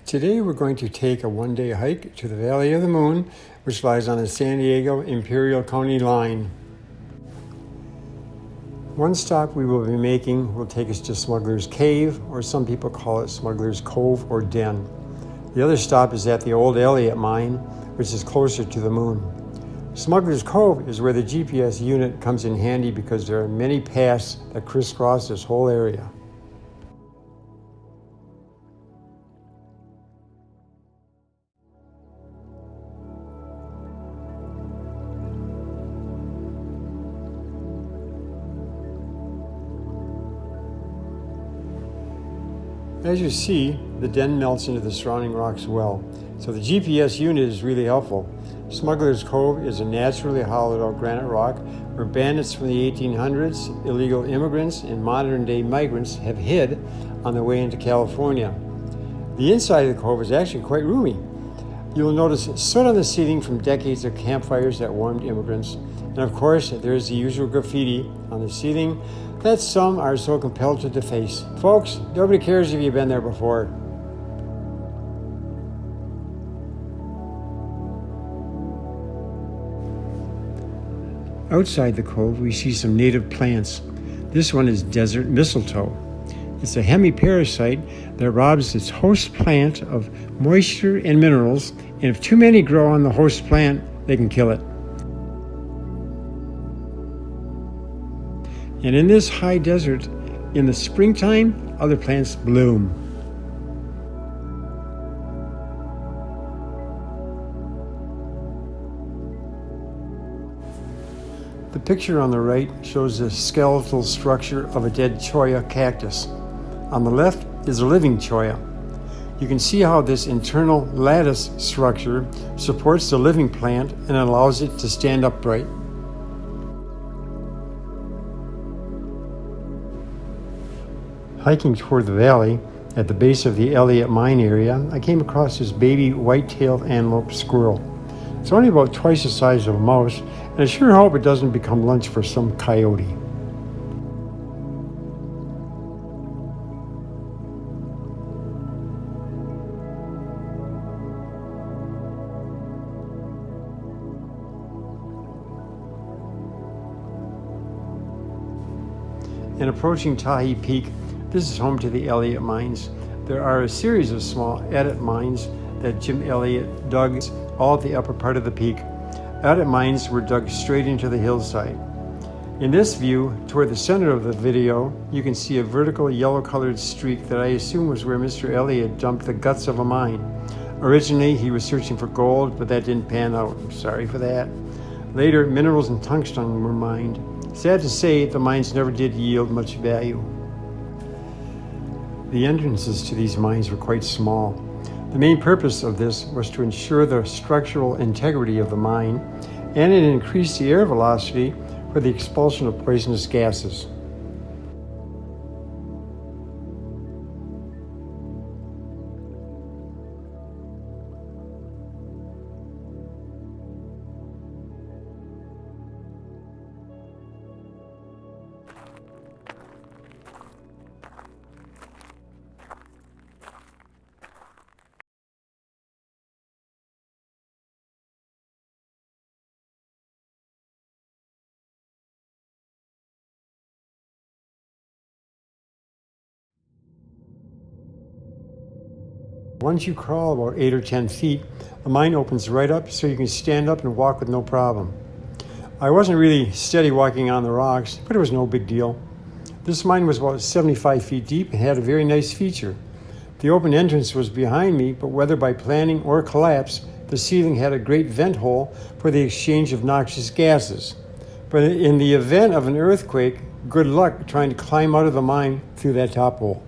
Today we're going to take a one-day hike to the Valley of the Moon, which lies on the San Diego Imperial County line. One stop we will be making will take us to Smuggler's Cave, or some people call it Smuggler's Cove or Den. The other stop is at the old Elliott mine, which is closer to the moon. Smuggler's Cove is where the GPS unit comes in handy because there are many paths that crisscross this whole area. As you see, the den melts into the surrounding rocks well, so the GPS unit is really helpful. Smuggler's Cove is a naturally hollowed out granite rock where bandits from the 1800s, illegal immigrants, and modern-day migrants have hid on their way into California. The inside of the cove is actually quite roomy. You'll notice soot on the ceiling from decades of campfires that warmed immigrants. And of course, there's the usual graffiti on the ceiling that some are so compelled to deface. Folks, nobody cares if you've been there before. Outside the cove, we see some native plants. This one is desert mistletoe. It's a hemiparasite that robs its host plant of moisture and minerals, and if too many grow on the host plant, they can kill it. And in this high desert, in the springtime, other plants bloom. The picture on the right shows the skeletal structure of a dead cholla cactus. On the left is a living cholla. You can see how this internal lattice structure supports the living plant and allows it to stand upright. Hiking toward the valley, at the base of the Elliott mine area, I came across this baby white-tailed antelope squirrel. It's only about twice the size of a mouse, and I sure hope it doesn't become lunch for some coyote. And approaching Tahi Peak, this is home to the Elliott mines. There are a series of small adit mines that Jim Elliott dug all at the upper part of the peak. Adit mines were dug straight into the hillside. In this view, toward the center of the video, you can see a vertical yellow-colored streak that I assume was where Mr. Elliott dumped the guts of a mine. Originally, he was searching for gold, but that didn't pan out. I'm sorry for that. Later, minerals and tungsten were mined. Sad to say, the mines never did yield much value. The entrances to these mines were quite small. The main purpose of this was to ensure the structural integrity of the mine, and it increased the air velocity for the expulsion of poisonous gases. Once you crawl about 8 or 10 feet, the mine opens right up so you can stand up and walk with no problem. I wasn't really steady walking on the rocks, but it was no big deal. This mine was about 75 feet deep and had a very nice feature. The open entrance was behind me, but whether by planning or collapse, the ceiling had a great vent hole for the exchange of noxious gases. But in the event of an earthquake, good luck trying to climb out of the mine through that top hole.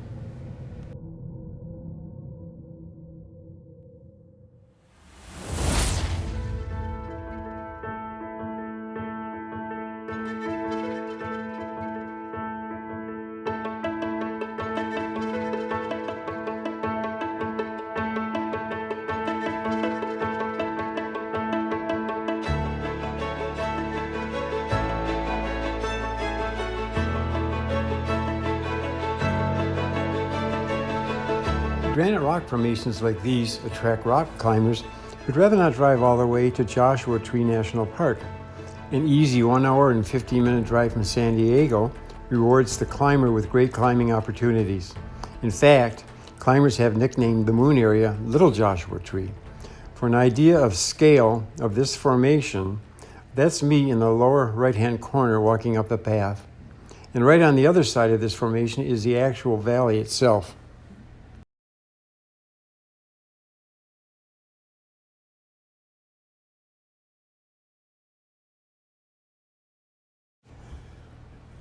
Granite rock formations like these attract rock climbers who'd rather not drive all the way to Joshua Tree National Park. An easy 1 hour and 15-minute drive from San Diego rewards the climber with great climbing opportunities. In fact, climbers have nicknamed the moon area Little Joshua Tree. For an idea of scale of this formation, that's me in the lower right-hand corner walking up the path. And right on the other side of this formation is the actual valley itself.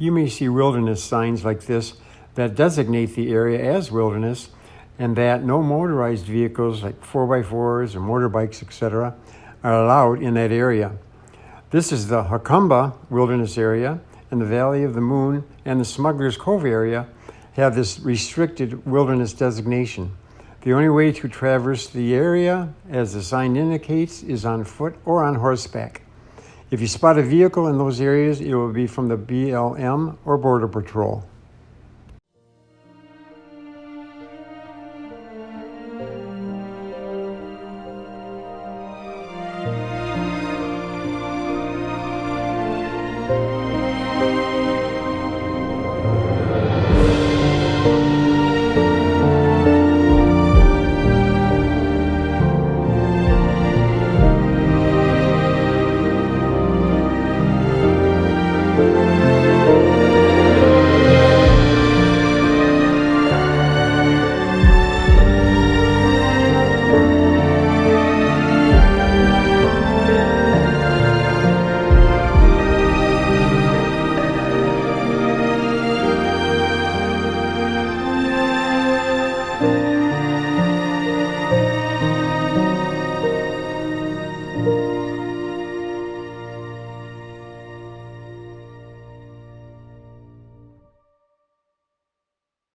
You may see wilderness signs like this that designate the area as wilderness, and that no motorized vehicles like 4x4s or motorbikes, etc., are allowed in that area. This is the Jacumba Wilderness Area, and the Valley of the Moon and the Smuggler's Cove area have this restricted wilderness designation. The only way to traverse the area, as the sign indicates, is on foot or on horseback. If you spot a vehicle in those areas, it will be from the BLM or Border Patrol.